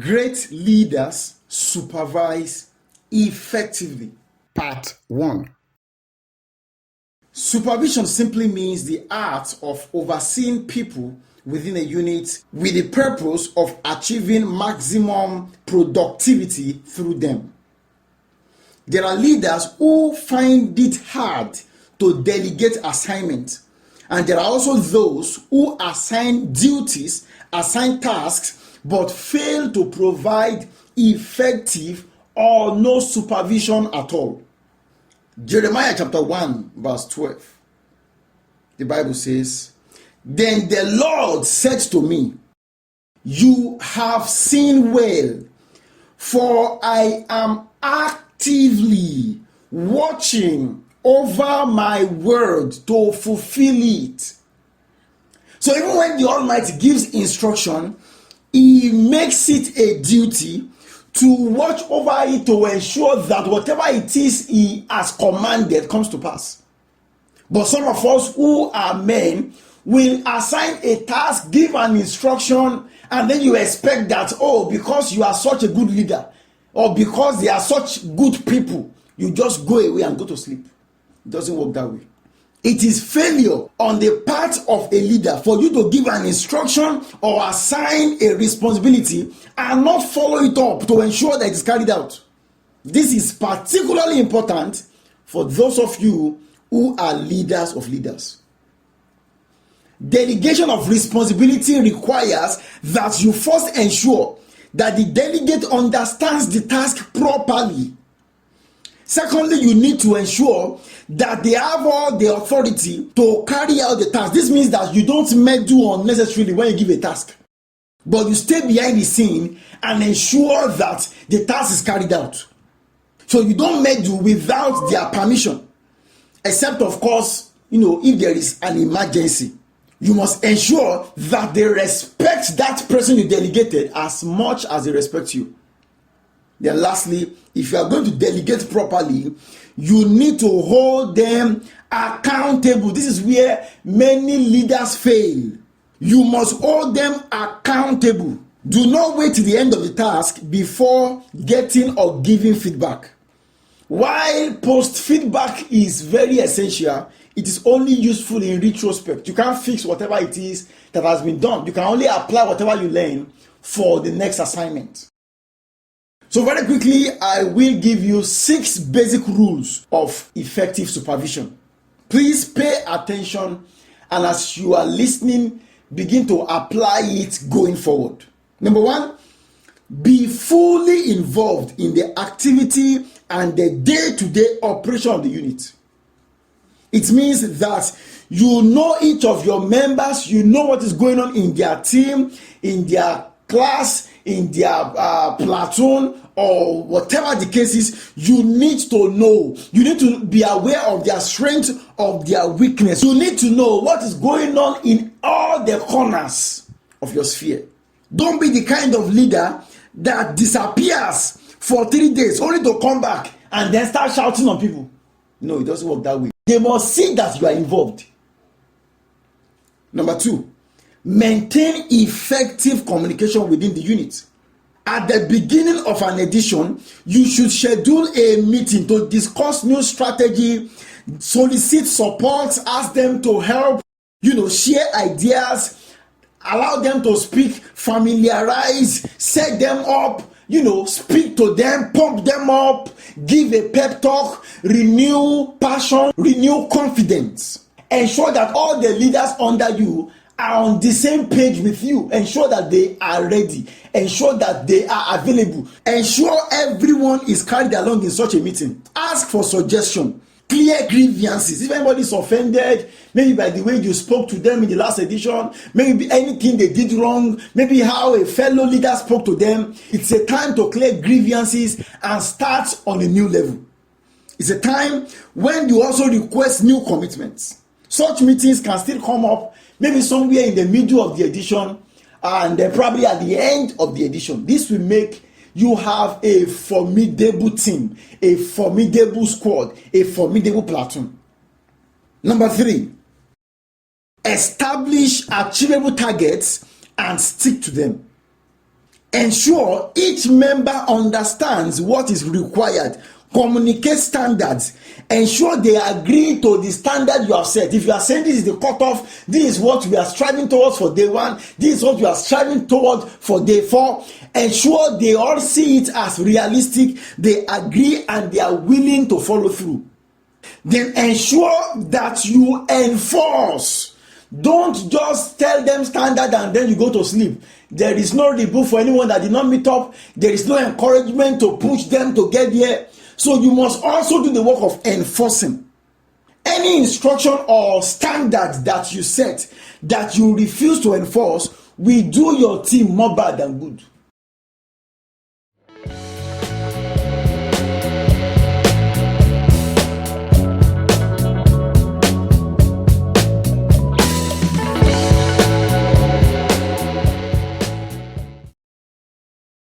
Great leaders supervise effectively. Part 1. Supervision simply means the art of overseeing people within a unit with the purpose of achieving maximum productivity through them. There are leaders who find it hard to delegate assignments, and there are also those who assign duties, assign tasks, but fail to provide effective or no supervision at all. Jeremiah chapter 1 verse 12. The Bible says, "Then the Lord said to me, you have seen well, for I am actively watching over my word to fulfill it." So even when the Almighty gives instruction, He makes it a duty to watch over it to ensure that whatever it is He has commanded comes to pass. But some of us who are men will assign a task, give an instruction, and then you expect that, oh, because you are such a good leader, or because they are such good people, you just go away and go to sleep. It doesn't work that way. It is failure on the part of a leader for you to give an instruction or assign a responsibility and not follow it up to ensure that it is carried out. This is particularly important for those of you who are leaders of leaders. Delegation of responsibility requires that you first ensure that the delegate understands the task properly. Secondly, you need to ensure that they have all the authority to carry out the task. This means that you don't meddle unnecessarily when you give a task, but you stay behind the scene and ensure that the task is carried out. So you don't meddle without their permission, except of course, if there is an emergency. You must ensure that they respect that person you delegated as much as they respect you. Then lastly, if you are going to delegate properly, you need to hold them accountable. This is where many leaders fail. You must hold them accountable. Do not wait till the end of the task before getting or giving feedback. While post feedback is very essential, it is only useful in retrospect. You can't fix whatever it is that has been done. You can only apply whatever you learn for the next assignment. So very quickly, I will give you 6 basic rules of effective supervision. Please pay attention, and as you are listening, begin to apply it going forward. Number 1, be fully involved in the activity and the day-to-day operation of the unit. It means that you know each of your members, you know what is going on in their team, in their class, in their platoon, or whatever the case is. You need to know. You need to be aware of their strength, of their weakness. You need to know what is going on in all the corners of your sphere. Don't be the kind of leader that disappears for 3 days only to come back and then start shouting on people. No, it doesn't work that way. They must see that you are involved. Number 2, maintain effective communication within the unit. At the beginning of an edition, you should schedule a meeting to discuss new strategy, solicit support, ask them to help, share ideas, allow them to speak, familiarize, set them up, speak to them, pump them up, give a pep talk, renew passion, renew confidence. Ensure that all the leaders under you are on the same page with you. Ensure that they are ready. Ensure that they are available. Ensure everyone is carried along in such a meeting. Ask for suggestion. Clear grievances. If anybody is offended, maybe by the way you spoke to them in the last edition, maybe anything they did wrong, maybe how a fellow leader spoke to them, it's a time to clear grievances and start on a new level. It's a time when you also request new commitments. Such meetings can still come up maybe somewhere in the middle of the edition and then probably at the end of the edition. This will make you have a formidable team, a formidable squad, a formidable platoon. Number 3, establish achievable targets and stick to them. Ensure each member understands what is required. Communicate standards. Ensure they agree to the standard you have set. If you are saying this is the cutoff, this is what we are striving towards for day 1, this is what we are striving towards for day 4, ensure they all see it as realistic, they agree, and they are willing to follow through. Then ensure that you enforce. Don't just tell them standard and then you go to sleep. There is no rebuke for anyone that did not meet up. There is no encouragement to push them to get there. So you must also do the work of enforcing. Any instruction or standard that you set that you refuse to enforce will do your team more bad than good.